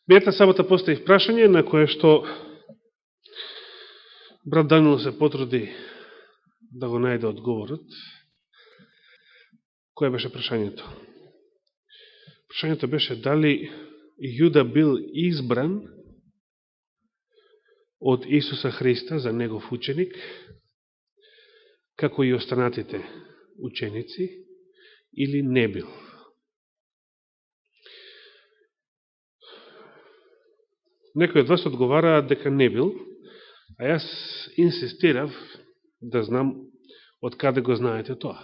Мината сабота поставив прашање на кое што брат Данило се потруди да го најде одговорот. Кое беше прашањето? Прашањето беше дали Јуда бил избран од Исуса Христа за негов ученик, како и останатите ученици, или не бил. Некој од вас одговараа дека не бил, а јас инсистирав да знам од каде го знаете тоа.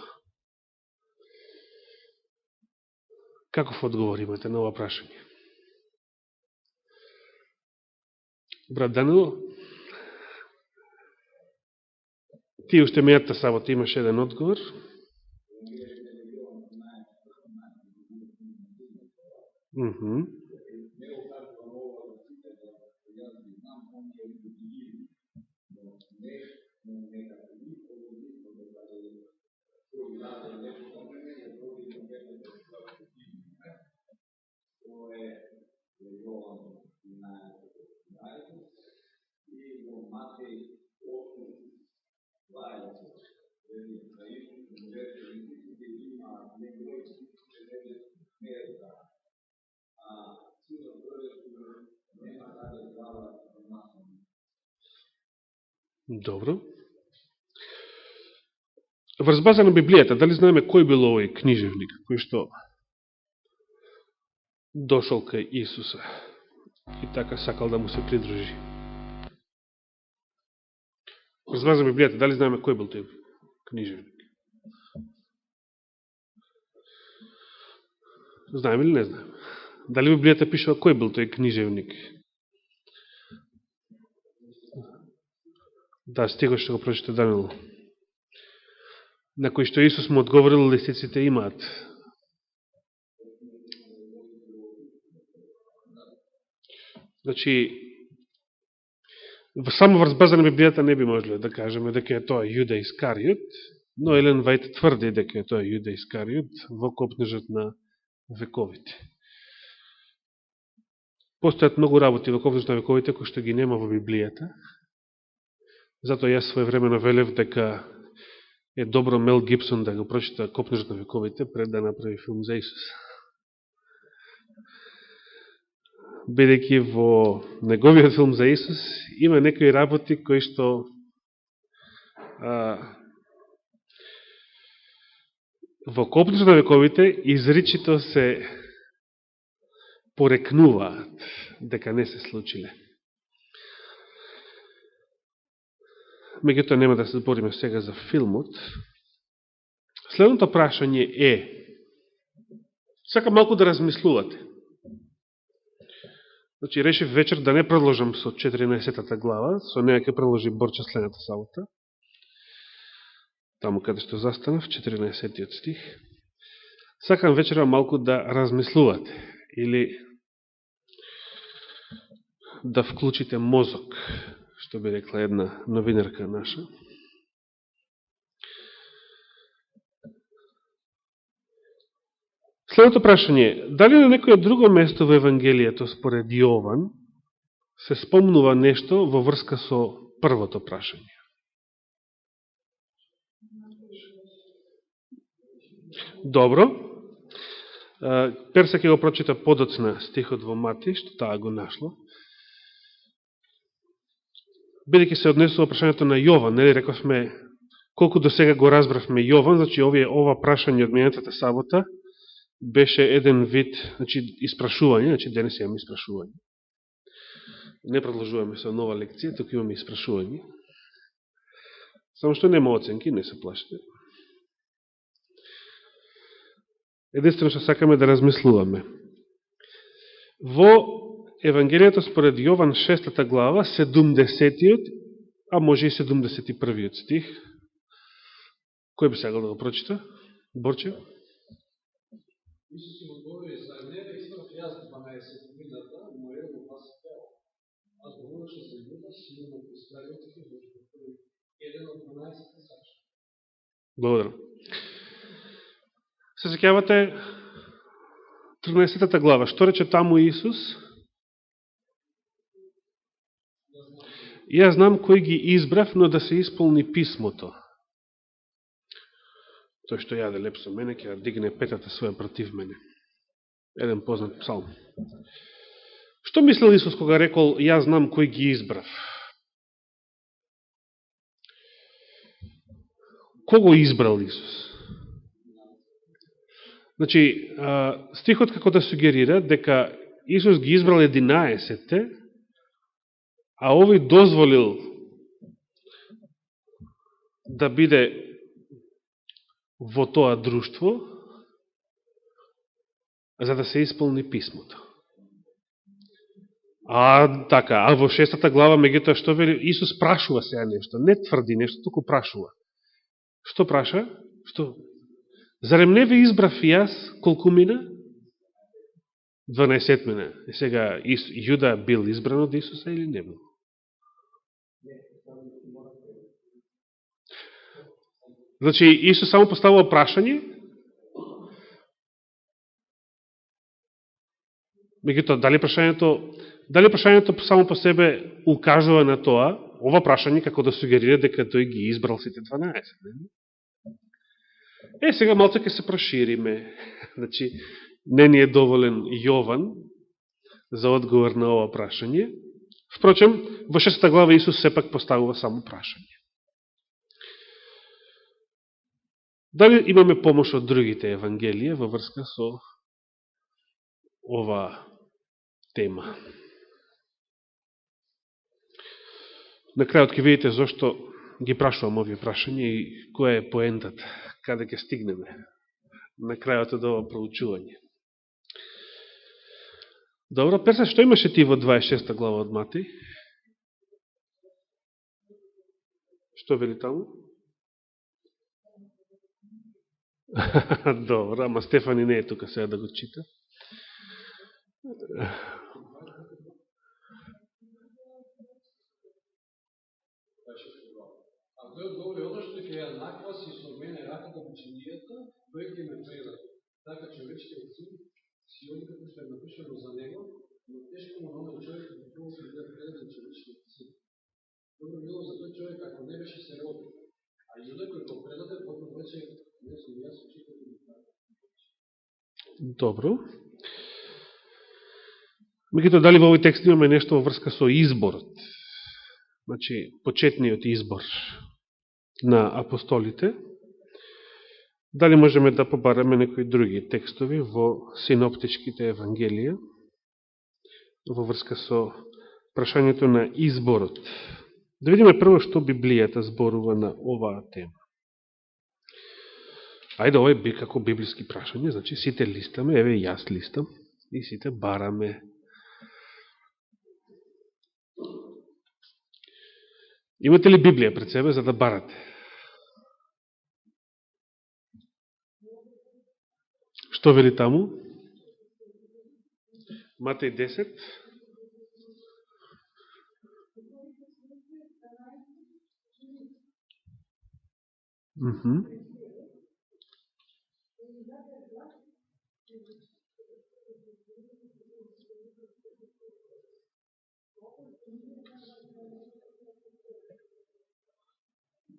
Каков одговор имате на ова прашање? Брат Данило, ти уште мејата сабота имаш еден одговор. Добро. Врз база на Библијата, дали знаеме кој бил овој книжевник, кој што дошол кај Исуса и така сакал да му се придружи? Врз база на Библијата, дали знаеме кој бил тој книжевник? Знаеме или не знаеме? Дали Библијата пишува кој бил тој книжевник? Да, стигот што го прочита Данило. На кој што Исус му одговорил, лисиците имаат. Значи, само врз база на Библијата не би можеле да кажеме дека е тоа Јуда Искариот, но Елен Вајт тврди дека е тоа Јуда Искариот во копнежот на вековите. Постојат многу работи во копнежот на вековите кои што ги нема во Библијата. Затоа јас своевремено велев дека е добро Мел Гибсон да го прочита Копнежот на вековите пред да направи филм за Исус. Бидејќи во неговиот филм за Исус има некои работи кои што во Копнежот на вековите изричито се порекнуваат дека не се случиле. Меѓутоа нема да се збориме сега за филмот. Следното прашање е, сакам малку да размислувате. Значи, решив вечер да не продолжам со 14-та глава, со неја ќе продолжи Борча следната сабота. Таму каде што застанав, 14-тиот стих. Сакам вечера малку да размислувате, или да вклучите мозок, што би рекла една новинарка наша. Следното прашање е, дали на некоје друго место во Евангелието според Јован се спомнува нешто во врска со првото прашање? Добро. Перса ќе го прочита подоцна стихот во Матеј, што таа го нашло. Бидејќи се однесува прашањето на Јован, нели рековме, колку до сега го разбравме Јован, значи ова прашање од минатата сабота беше еден вид, значи испрашување, значи денес имаме испрашување. Не продолжуваме со нова лекција, туку имаме испрашување. Само што нема оценки, не се плашите. Единствено што сакаме да размислуваме. Во Евангелието според Јован 6 глава, 70-тиот, а може и 71-тиот стих. Кој би сакал да го прочита? Борче? Исус им одговори, за не бе избрав јас 12 мината, но едно вас пео. Аз говореше за Јуда, сина на Искариотски, зашто еден од 12 сача. Благодарам. Се сеќавате 13 глава. Што рече таму Исус? Јас знам кој ги избрав, но да се исполни писмото. Тој што јаде леп со мене, ќе дигне петата своја против мене. Еден познат псалм. Што мислил Исус кога рекол, јас знам кој ги избрав? Кого избрал Исус? Значи, стихот како да сугерира дека Исус ги избрал 11-те, а овој дозволил да биде во тоа друштво, за да се исполни писмото. А во 6 глава, меѓутоа, што вели? Исус прашува сега нешто, не тврди нешто, туку прашува. Што праша? Зарем не ви избрав јас колку мина? 12 мина. И сега, Јуда бил избран од Исуса или не бил? Значи, Исус само поставува прашање, меѓутоа, дали прашањето само по себе укажува на тоа, ова прашање како да сугерира дека тој ги избрал сите 12. Сега малце ќе се прошириме. Значи, не ни е доволен Јован за одговор на ова прашање. Впрочем, во 6 глава Исус сепак поставува само прашање. Дали имаме помош од другите евангелија во врска со ова тема? На крајот ќе видите зашто ги прашувам овие прашања и која е поентата, каде ќе стигнеме на крајот од ова проучување. Добро, Перса, што имаше ти во 26 глава од Матеј? Што вели таму? Добро, ама Стефани не е тука сега да го чита. А тој одговори, оно што ќе ја накраси со мене раката ученијата, тој ќе ме предаде. Така човечкиот син, сиот како што е напишано за него, но тешко му на човек да прво се да предаде човечкиот син. Добро било за тој човек ако не беше се родил. А Јуда кој го предаде, потом веќе не сум јас очекувам да прави. Добро. Меѓутоа, дали во овој текст имаме нешто во врска со изборот? Значи, почетниот избор на апостолите. Дали можеме да побараме некои други текстови во синоптичките евангелија во врска со прашањето на изборот? Да видиме прво што Библијата зборува на оваа тема. Ајде, ова е како библиски прашање, значи сите листаме, еве јас листам, и сите бараме. Имате ли Библија пред себе за да барате? Што вели таму? Матеј 10.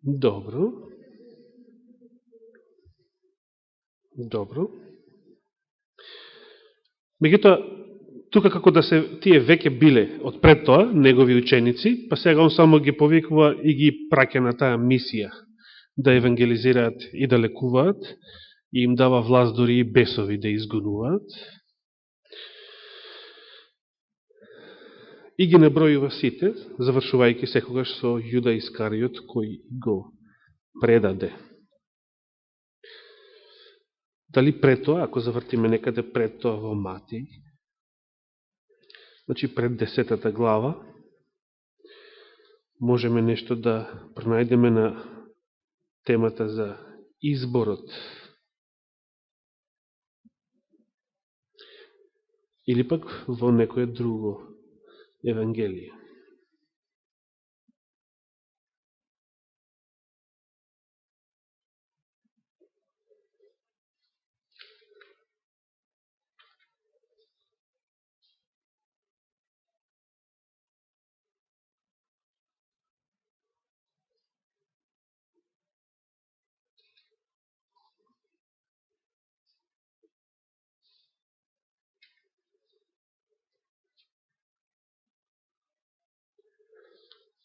Добро. Меѓутоа, тука како да се тие веќе биле од пред тоа негови ученици, па сега он само ги повикува и ги праќа на таа мисија да евангелизираат и да лекуваат, и им дава власт дори и бесови да изгонуваат. И ги набројува сите, завршувајќи секогаш со Јуда Искариот кој го предаде. Дали пред тоа, ако завртиме некаде пред тоа во Матеј, значи пред 10 глава, можеме нешто да пронајдеме на темата за изборот. Или пак во некое друго евангелие.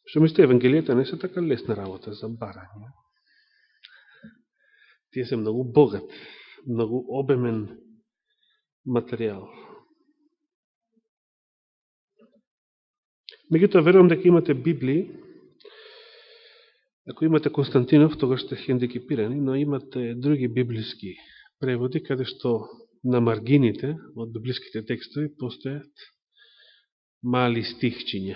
Што мислите, Евангелијата не се така лесна работа за барање. Тие се многу богат, многу обемен материјал. Меѓутоа, верувам дека имате Библии. Ако имате Константинов, тогаш сте хендикипирани, но имате други библиски преводи, каде што на маргините од библиските текстови постојат мали стихчиња,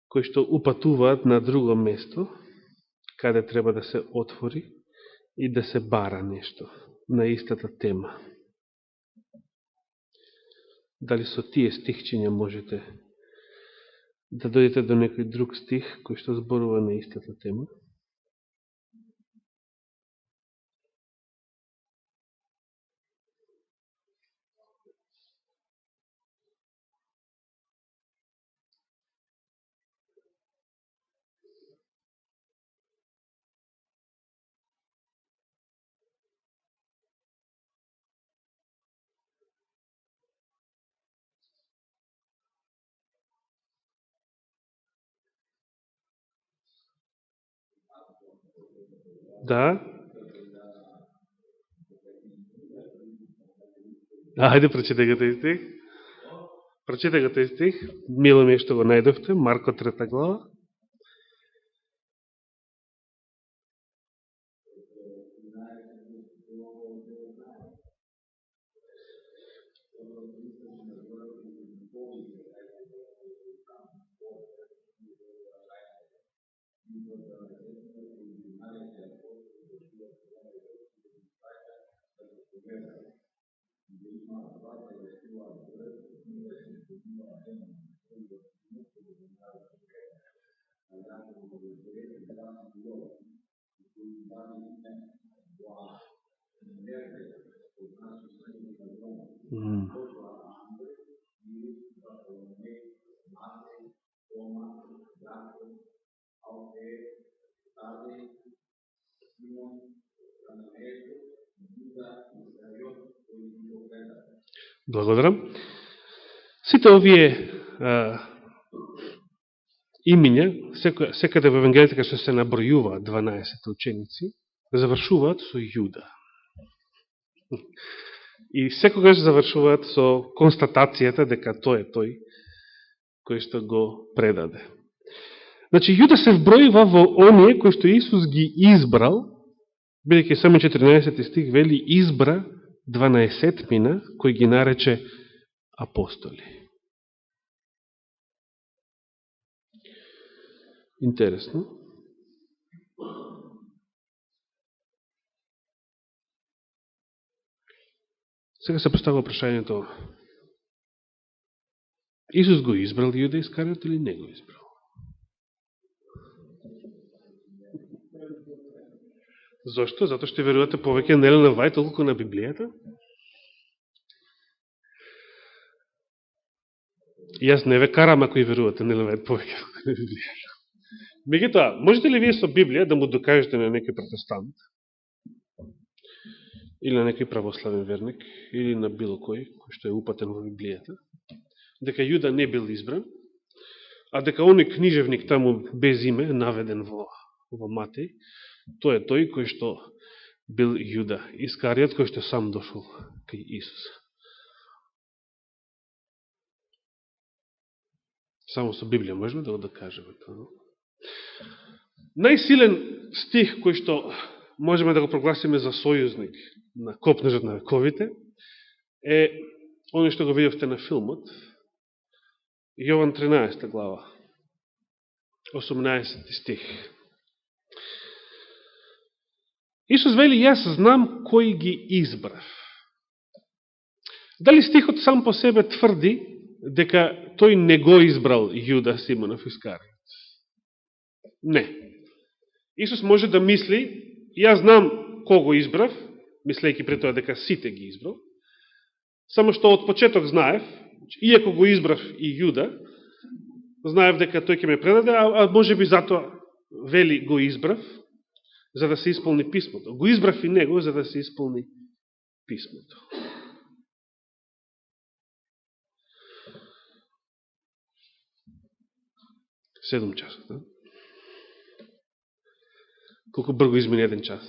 кои што упатуваат на друго место, каде треба да се отвори и да се бара нешто на истата тема. Дали со тие стихчиња можете да дојдете до некој друг стих кој што зборува на истата тема? Да? Ајде, прочитај го тој стих. Прочитај го тој стих. Мило ми е што го најдовте. Марко 3 глава. Благодарам. Сите овие имиња, секаде во Евангелијата кај што се набројуваат 12 ученици, завршуваат со Јуда. И секогаш завршуваат со констатацијата дека тој е тој кој што го предаде. Значи, Јуда се вбројува во оние кои што Исус ги избрал, бидејќи само 14 стих вели избра 12-мина кои ги нарече апостоли. Интересно. Сега се поставува прашањето: Исус го избрал Јуда Искариот или не го избрал? Зошто? Зато што верувате повеќе на Елена Вајд толку на Библијата? Јас не ве карам ако и верувате на Елена Вајд повеќе на Библијата. Меѓутоа, можете ли вие со Библија да му докажете на некој протестант или на некој православен верник или на било кој што е упатен во Библијата дека Јуда не бил избран, а дека оној книжевник таму без име наведен во Матеј, тој е тој кој што бил Јуда Искариот, кој што сам дошол кај Исус. Само со Библија можеме да го докажеме тоа. Најсилен стих кој што можеме да го прогласиме за сојузник на копнежот на вековите е оној што го видовте на филмот, Јован 13 глава, 18 стих. Исус вели, јас знам кој ги избрав. Дали стихот сам по себе тврди дека тој не го избрал Јуда Симонов Искариот? Не. Исус може да мисли, јас знам кого избрав, мислејќи пред тоа дека сите ги избрал, само што од почеток знаев, иако го избрав и Јуда, знаев дека тој ќе ме предаде, а може би затоа вели го избрав, за да се исполни писмото. Го избрав и него за да се исполни писмото. 7 часа. Да? Колко брго измени 1 час.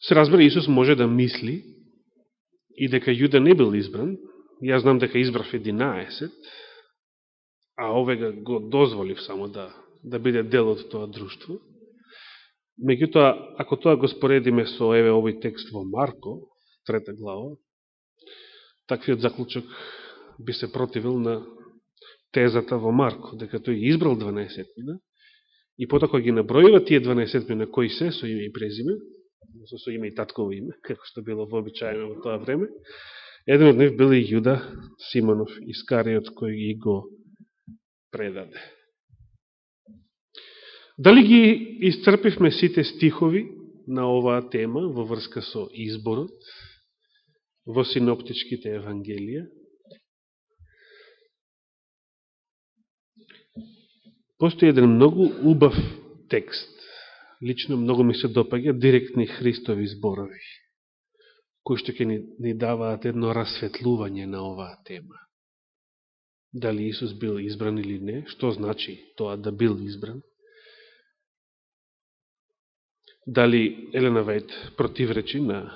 Се разбира, Исус може да мисли и дека Јуда не бил избран. Јас знам дека избрав 11, а овега го дозволив само да биде дел од тоа друштво. Меѓутоа, ако тоа го споредиме со овој текст во Марко, 3 глава, таквиот заклучок би се противил на тезата во Марко, дека тој избрал 12 и потоа ги набројува тие 12 кои се со име и презиме, со име и татково име, како што било вообичаено во тоа време. Еден од нив бил и Јуда Симонов Искариот, кој ги го предаде. Дали ги исцрпивме сите стихови на оваа тема во врска со изборот во синоптичките евангелија? Постои еден многу убав текст, лично многу ми се допаѓа, директни Христови зборови, кои што ќе ни даваат едно расветлување на оваа тема. Дали Исус бил избран или не, што значи тоа да бил избран, дали Елена Вајд противречи на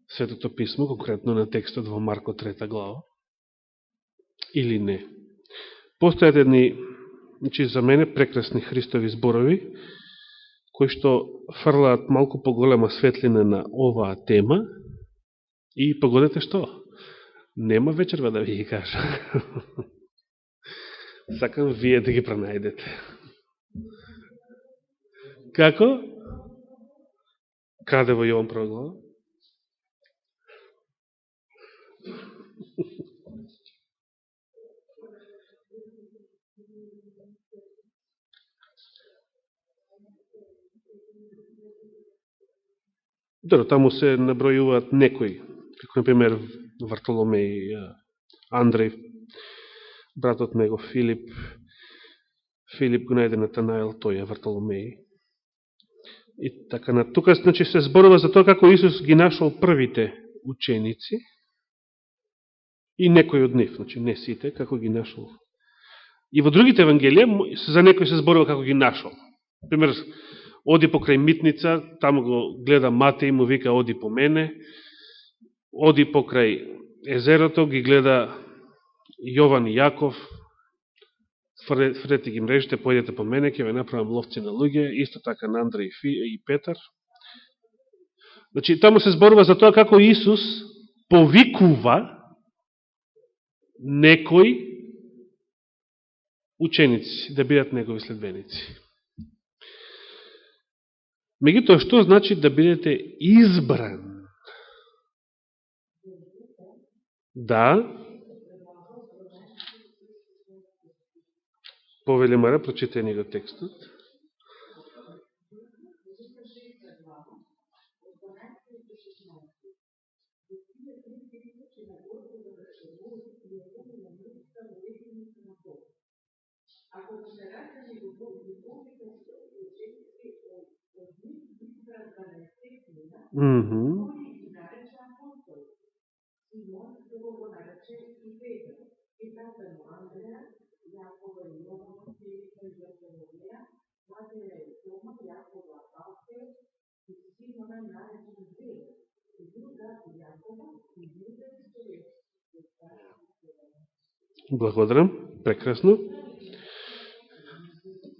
Светото писмо, конкретно на текстот во Марко 3 глава, или не. Постојат едни, значи, за мене прекрасни Христови зборови, кои што фрлаат малку поголема светлина на оваа тема и погодете што? Нема вечерва да ви ги кажа. Сакам вие да ги пронајдете. Како? Каде во Јован 1 глава? Добро, таму се набројуваат некои, како например Вартоломеј, Андреј, братот него Филип го најде Натанаел, тој е Вартоломеј. И така на тука, значи, се зборува за тоа како Исус ги нашол првите ученици и некои од нив, значи не сите, како ги нашол. И во другите евангелија за некои се зборува како ги нашол. Пример, оди покрај митница, таму го гледа Матеј, му вика оди по мене. Оди покрај езерото, ги гледа Јован и Јаков, фрете ги мрежите, појдете по мене, ќе ве направам ловци на луѓе, исто така на Андреј и Петар. Значи, таму се зборува за тоа како Исус повикува некои ученици да бидат негови следбеници. Меѓутоа, што значи да бидете избран? Да. Повели Мара, прочитај го текстот. Благодарам, прекрасно.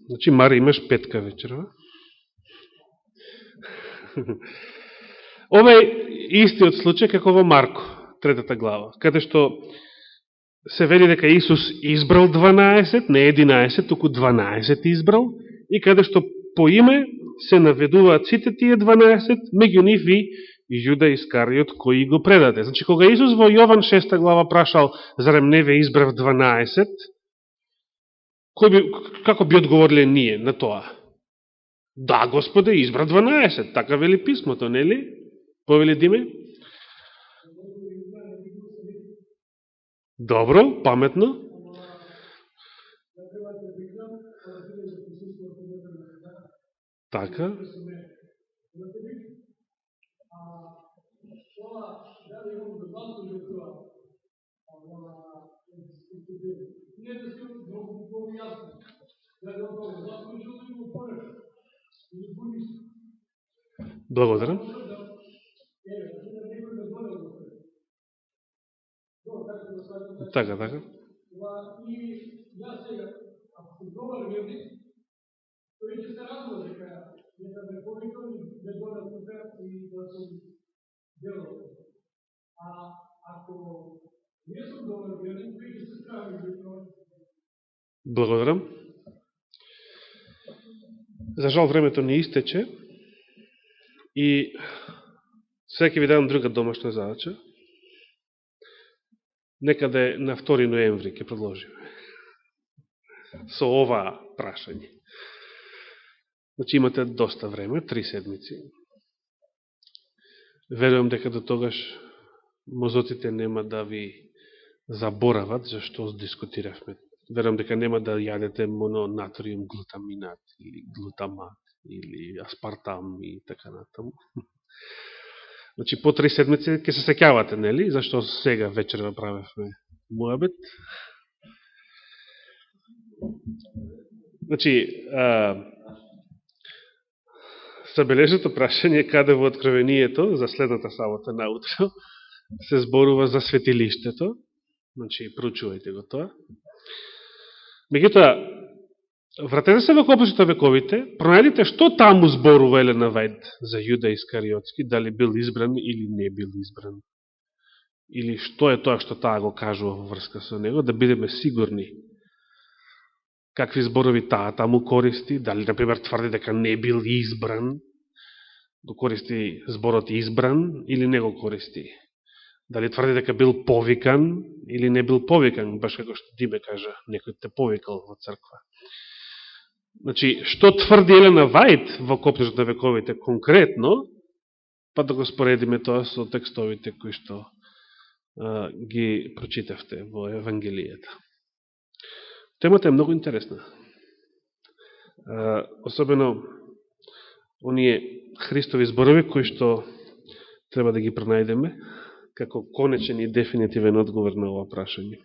Значи, Мари, имаш петка вечерва. Ова е истиот случај како во Марко, 3 глава, каде што се вели дека Исус избрал 12, не 11, туку 12 избрал, и каде што по име се наведуваат сите тие 12, меѓу нив и Јуда Искариот кој го предаде. Значи, кога Исус во Јован 6 глава прашал, зарем не ве избрав 12, како би одговориле ние на тоа? Да, Господе, избра 12, така вели писмото, нели? Повели Диме? Добро, паметно. Така. Благодарам. Така. И јас сега, ако сум добар верник, тој ќе се радува дека ме повикал и ме донел тука и да сум делал. А ако не сум добар верник, тој ќе се страви дека. Благодарам. За жал времето не истече и сега ќе ви дадам друга домашна задача. Некаде на 2 ноември ќе продолжиме со ова прашање. Значи имате доста време, 3 седмици. Верувам дека до тогаш мозоците нема да ви заборават зашто дискутиравме. Верувам дека нема да јадете мононатриум глутаминат или глутамат или аспартам и така натаму. Значи по 3 седмици ќе се сеќавате, нели? Зашто сега вечерва правевме муабет. Значи, забележното прашање каде во Откровението за следната сабота наутро се зборува за светилиштето. Значи, проучувајте го тоа. Меѓутоа, вратете се во Копнешот на вековите, пронајдите што таму зборува Елена Вајд за Јуда Искариотски, дали бил избран или не бил избран. Или што е тоа што таа го кажува во врска со него, да бидеме сигурни какви зборови таа таму користи, дали, например, тврди дека не бил избран, го користи зборот избран или не го користи. Дали тврди дека бил повикан или не бил повикан, баш како што Дибе кажа, некој те повикал во црква. Значи, што тврди Елена Вајд во Копнешот на вековите конкретно, па да го споредиме тоа со текстовите кои што ги прочитавте во Евангелијата. Темата е многу интересна. Особено оние Христови зборови кои што треба да ги пронајдеме како конечен и дефинитивен одговор на ова прашање.